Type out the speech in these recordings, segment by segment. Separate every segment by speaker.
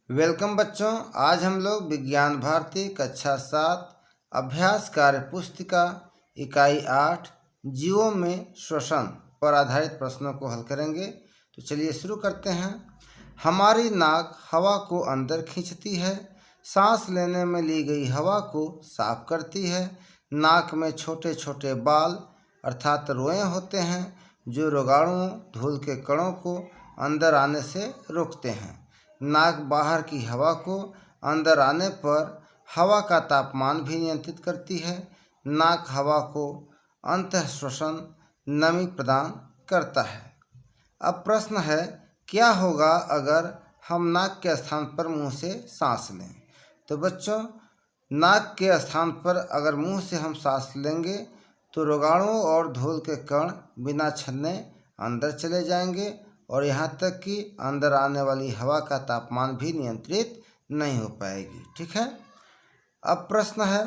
Speaker 1: Welcome बच्चों। आज हम लोग विज्ञान भारती कक्षा 7 अभ्यास कार्य पुस्तिका इकाई 8 जीवों में श्वसन पर आधारित प्रश्नों को हल करेंगे। तो चलिए शुरू करते हैं। हमारी नाक हवा को अंदर खींचती है, सांस लेने में ली गई हवा को साफ करती है। नाक में छोटे छोटे बाल अर्थात रोए होते हैं जो रोगाणुओं धूल के कणों को अंदर आने से रोकते हैं। नाक बाहर की हवा को अंदर आने पर हवा का तापमान भी नियंत्रित करती है। नाक हवा को अंतःश्वसन नमी प्रदान करता है। अब प्रश्न है, क्या होगा अगर हम नाक के स्थान पर मुंह से सांस लें? तो बच्चों, नाक के स्थान पर अगर मुंह से हम सांस लेंगे तो रोगाणुओं और धूल के कण बिना छलने अंदर चले जाएंगे और यहाँ तक कि अंदर आने वाली हवा का तापमान भी नियंत्रित नहीं हो पाएगी। ठीक है। अब प्रश्न है,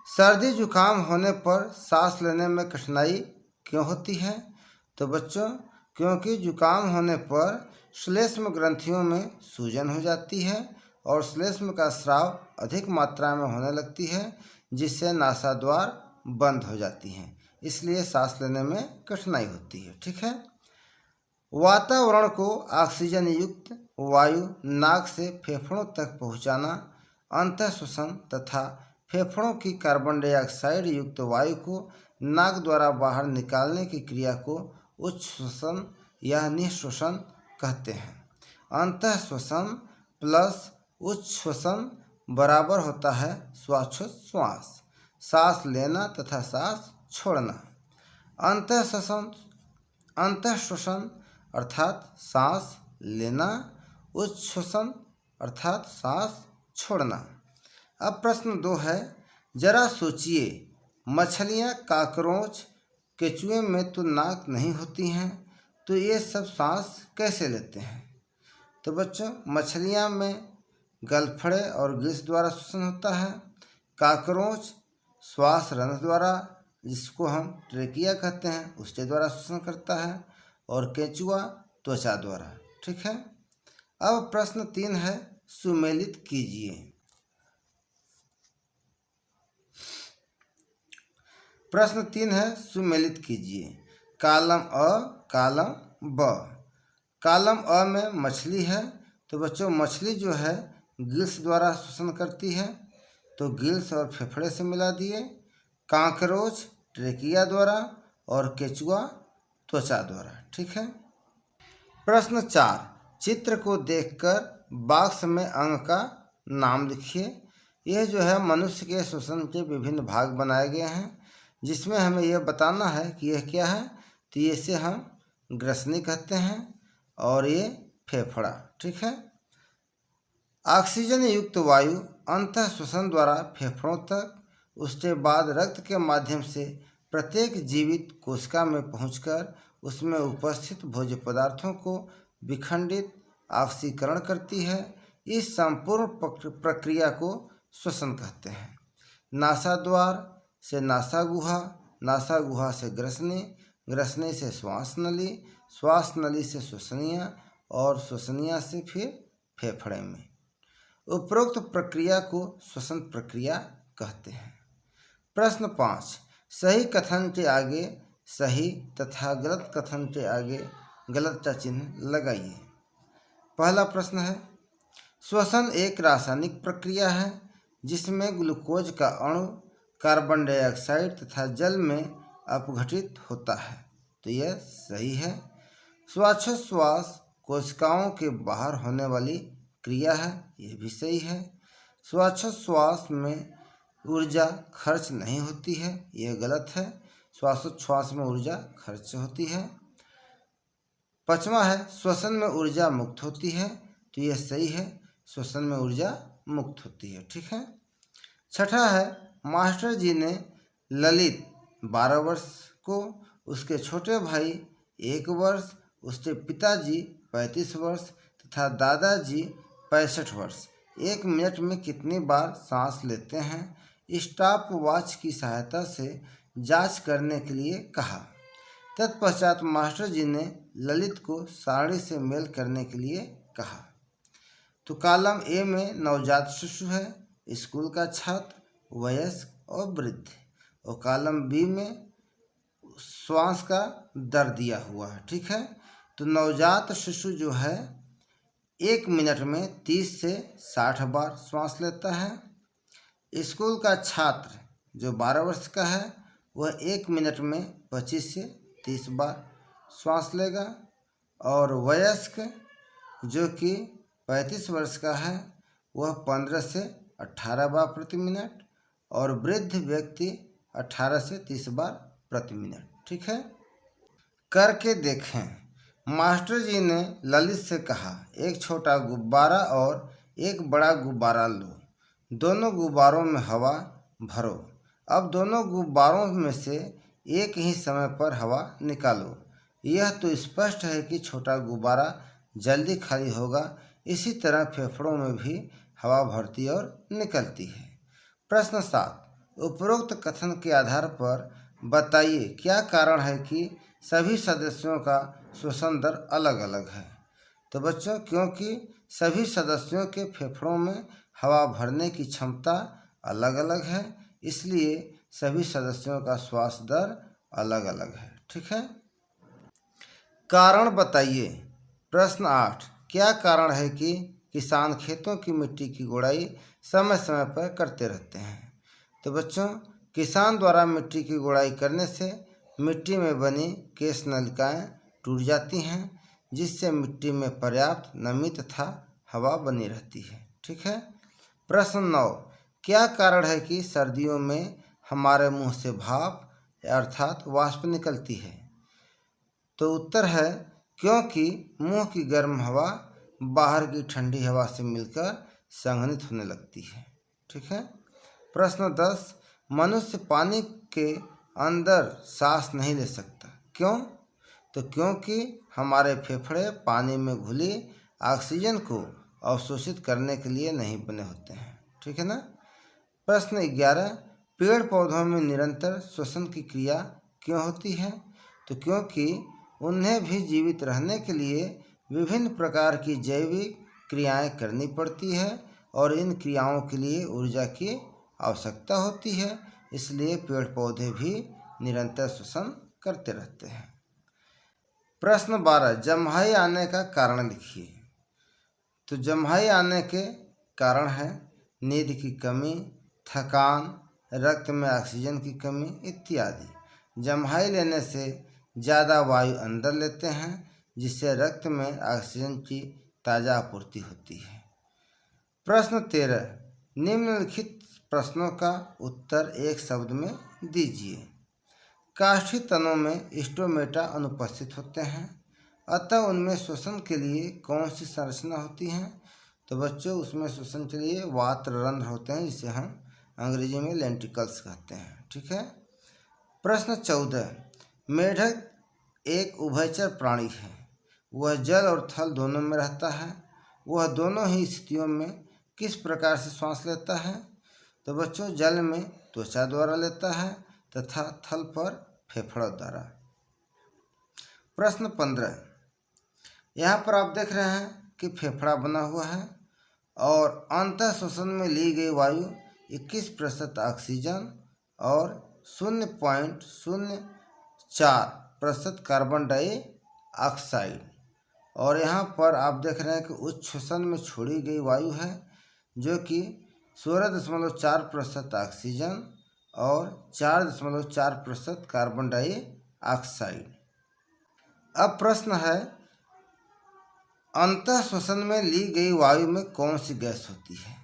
Speaker 1: सर्दी जुकाम होने पर सांस लेने में कठिनाई क्यों होती है? तो बच्चों, क्योंकि जुकाम होने पर श्लेष्म ग्रंथियों में सूजन हो जाती है और श्लेष्म का स्राव अधिक मात्रा में होने लगती है, जिससे नासाद्वार बंद हो जाती हैं, इसलिए सांस लेने में कठिनाई होती है। ठीक है। वातावरण को ऑक्सीजन युक्त वायु नाक से फेफड़ों तक पहुंचाना अंतःश्वसन तथा फेफड़ों की कार्बन डाइऑक्साइड युक्त वायु को नाक द्वारा बाहर निकालने की क्रिया को उच्छ्वसन या निःश्वसन कहते हैं। अंतःश्वसन प्लस उच्छ्वसन बराबर होता है श्वासोच्छ्वास, सांस लेना तथा सांस छोड़ना। अंतःश्वसन अर्थात सांस लेना, उच्छ्वसन अर्थात सांस छोड़ना। अब प्रश्न 2 है, जरा सोचिए, मछलियाँ, काकरोच, केंचुए में तो नाक नहीं होती हैं, तो ये सब सांस कैसे लेते हैं? तो बच्चों, मछलियाँ में गलफड़े और गिल्स द्वारा श्वसन होता है। काकरोच श्वास रंध्र द्वारा, जिसको हम ट्रेकिया कहते हैं, उसके द्वारा श्वसन करता है, और केंचुआ त्वचा द्वारा। ठीक है। अब प्रश्न 3 है, सुमेलित कीजिए। प्रश्न 3 है, सुमेलित कीजिए। कॉलम अ, कॉलम ब। कॉलम अ में मछली है, तो बच्चों मछली जो है गिल्स द्वारा श्वसन करती है, तो गिल्स और फेफड़े से मिला दिए। काकरोच ट्रेकिया द्वारा और केंचुआ त्वचा द्वारा। ठीक है। प्रश्न 4, चित्र को देखकर बॉक्स में अंग का नाम लिखिए। यह जो है मनुष्य के श्वसन के विभिन्न भाग बनाए गए हैं, जिसमें हमें यह बताना है कि यह क्या है। तो इसे हम ग्रसनी कहते हैं और ये फेफड़ा। ठीक है। ऑक्सीजन युक्त वायु अंतःश्वसन द्वारा फेफड़ों तक, उसके बाद रक्त के माध्यम से प्रत्येक जीवित कोशिका में पहुंचकर उसमें उपस्थित भोज्य पदार्थों को विखंडित ऑक्सीकरण करती है। इस संपूर्ण प्रक्रिया को श्वसन कहते हैं। नासाद्वार से नासागुहा, नासागुहा से ग्रसनी, ग्रसनी से श्वास नली, श्वास नली से श्वसनिया और श्वसनिया से फिर फेफड़े में। उपरोक्त प्रक्रिया को श्वसन प्रक्रिया कहते हैं। प्रश्न 5, सही कथन के आगे सही तथा गलत कथन के आगे गलत का चिन्ह लगाइए। पहला प्रश्न है, श्वसन एक रासायनिक प्रक्रिया है जिसमें ग्लूकोज का अणु कार्बन डाइऑक्साइड तथा जल में अपघटित होता है, तो यह सही है। श्वासोच्छ्वास कोशिकाओं के बाहर होने वाली क्रिया है, यह भी सही है। श्वासोच्छ्वास में ऊर्जा खर्च नहीं होती है, यह गलत है। श्वासोच्छ्वास में ऊर्जा खर्च होती है। 5वां है, श्वसन में ऊर्जा मुक्त होती है, तो यह सही है, श्वसन में ऊर्जा मुक्त होती है। ठीक है। 6ठा है, मास्टर जी ने ललित 12 वर्ष को, उसके छोटे भाई 1 वर्ष, उसके पिताजी 35 वर्ष तथा दादाजी 65 वर्ष 1 मिनट में कितनी बार सांस लेते हैं, स्टॉप वॉच की सहायता से जांच करने के लिए कहा। तत्पश्चात मास्टर जी ने ललित को सारणी से मेल करने के लिए कहा। तो कॉलम ए में नवजात शिशु है, स्कूल का छात्र, वयस्क और वृद्ध। और कॉलम बी में श्वास का दर दिया हुआ है। ठीक है, तो नवजात शिशु जो है 1 मिनट में 30 से 60 बार श्वास लेता है। स्कूल का छात्र जो 12 वर्ष का है वह 1 मिनट में 25 से 30 बार श्वास लेगा। और वयस्क जो कि 35 वर्ष का है वह 15 से 18 बार प्रति मिनट, और वृद्ध व्यक्ति 18 से 30 बार प्रति मिनट। ठीक है, करके देखें। मास्टर जी ने ललित से कहा, एक छोटा गुब्बारा और एक बड़ा गुब्बारा लो, दोनों गुब्बारों में हवा भरो। अब दोनों गुब्बारों में से एक ही समय पर हवा निकालो। यह तो स्पष्ट है कि छोटा गुब्बारा जल्दी खाली होगा, इसी तरह फेफड़ों में भी हवा भरती और निकलती है। प्रश्न 7, उपरोक्त कथन के आधार पर बताइए क्या कारण है कि सभी सदस्यों का श्वसन दर अलग अलग है। तो बच्चों, क्योंकि सभी सदस्यों के फेफड़ों में हवा भरने की क्षमता अलग अलग है, इसलिए सभी सदस्यों का श्वास दर अलग अलग है। ठीक है, कारण बताइए। प्रश्न 8, क्या कारण है कि किसान खेतों की मिट्टी की गुड़ाई समय समय पर करते रहते हैं। तो बच्चों, किसान द्वारा मिट्टी की गुड़ाई करने से मिट्टी में बनी केश नलिकाएं टूट जाती हैं, जिससे मिट्टी में पर्याप्त नमी तथा हवा बनी रहती है। ठीक है, प्रश्न 9, क्या कारण है कि सर्दियों में हमारे मुंह से भाप अर्थात वाष्प निकलती है। तो उत्तर है क्योंकि मुंह की गर्म हवा बाहर की ठंडी हवा से मिलकर संघनित होने लगती है। ठीक है, प्रश्न 10, मनुष्य पानी के अंदर सांस नहीं ले सकता, क्यों। तो क्योंकि हमारे फेफड़े पानी में घुली ऑक्सीजन को अवशोषित करने के लिए नहीं बने होते हैं। ठीक है ना। प्रश्न 11, पेड़ पौधों में निरंतर श्वसन की क्रिया क्यों होती है। तो क्योंकि उन्हें भी जीवित रहने के लिए विभिन्न प्रकार की जैविक क्रियाएं करनी पड़ती है और इन क्रियाओं के लिए ऊर्जा की आवश्यकता होती है, इसलिए पेड़ पौधे भी निरंतर श्वसन करते रहते हैं। प्रश्न 12, जम्हाई आने का कारण लिखिए। तो जम्हाई आने के कारण है नींद की कमी, थकान, रक्त में ऑक्सीजन की कमी इत्यादि। जम्हाई लेने से ज़्यादा वायु अंदर लेते हैं, जिससे रक्त में ऑक्सीजन की ताज़ा आपूर्ति होती है। प्रश्न 13, निम्नलिखित प्रश्नों का उत्तर एक शब्द में दीजिए। काष्ठी तनों में स्टोमेटा अनुपस्थित होते हैं, अतः उनमें श्वसन के लिए कौन सी संरचना होती है। तो बच्चों, उसमें श्वसन के लिए वात रंध्र होते हैं, जिसे हम अंग्रेजी में लेंटिकल्स कहते हैं। ठीक है। प्रश्न 14, मेढक एक उभयचर प्राणी है, वह जल और थल दोनों में रहता है, वह दोनों ही स्थितियों में किस प्रकार से श्वास लेता है। तो बच्चों, जल में त्वचा द्वारा लेता है तथा थल पर फेफड़ों द्वारा। प्रश्न 15, यहाँ पर आप देख रहे हैं कि फेफड़ा बना हुआ है और अंतः श्वसन में ली गई वायु 21% ऑक्सीजन और 0.04% कार्बन डाइऑक्साइड, और यहाँ पर आप देख रहे हैं कि उच्च श्वसन में छोड़ी गई वायु है जो कि 16.4% ऑक्सीजन और 4.4% कार्बन डाइऑक्साइड। अब प्रश्न है, अंतः श्वसन में ली गई वायु में कौन सी गैस होती है।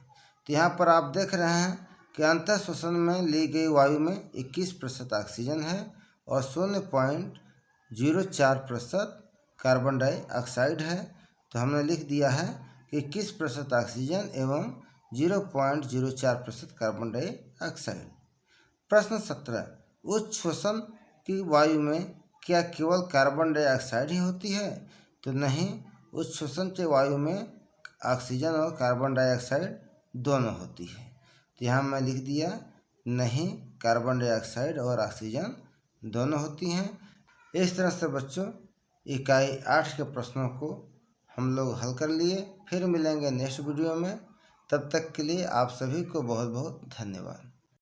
Speaker 1: तो यहाँ पर आप देख रहे हैं कि अंतः श्वसन में ली गई वायु में 21% ऑक्सीजन है और 0.04% कार्बन डाइऑक्साइड है। तो हमने लिख दिया है कि 21% ऑक्सीजन एवं 0.04% कार्बन डाइऑक्साइड। प्रश्न 17, उच्च श्वसन की वायु में क्या केवल कार्बन डाइऑक्साइड ही होती है। तो नहीं, उच्च श्वसन के वायु में ऑक्सीजन और कार्बन डाइऑक्साइड दोनों होती है। तो यहाँ मैं लिख दिया नहीं, कार्बन डाइऑक्साइड और ऑक्सीजन दोनों होती हैं। इस तरह से बच्चों इकाई 8 के प्रश्नों को हम लोग हल कर लिए। फिर मिलेंगे नेक्स्ट वीडियो में। तब तक के लिए आप सभी को बहुत बहुत धन्यवाद।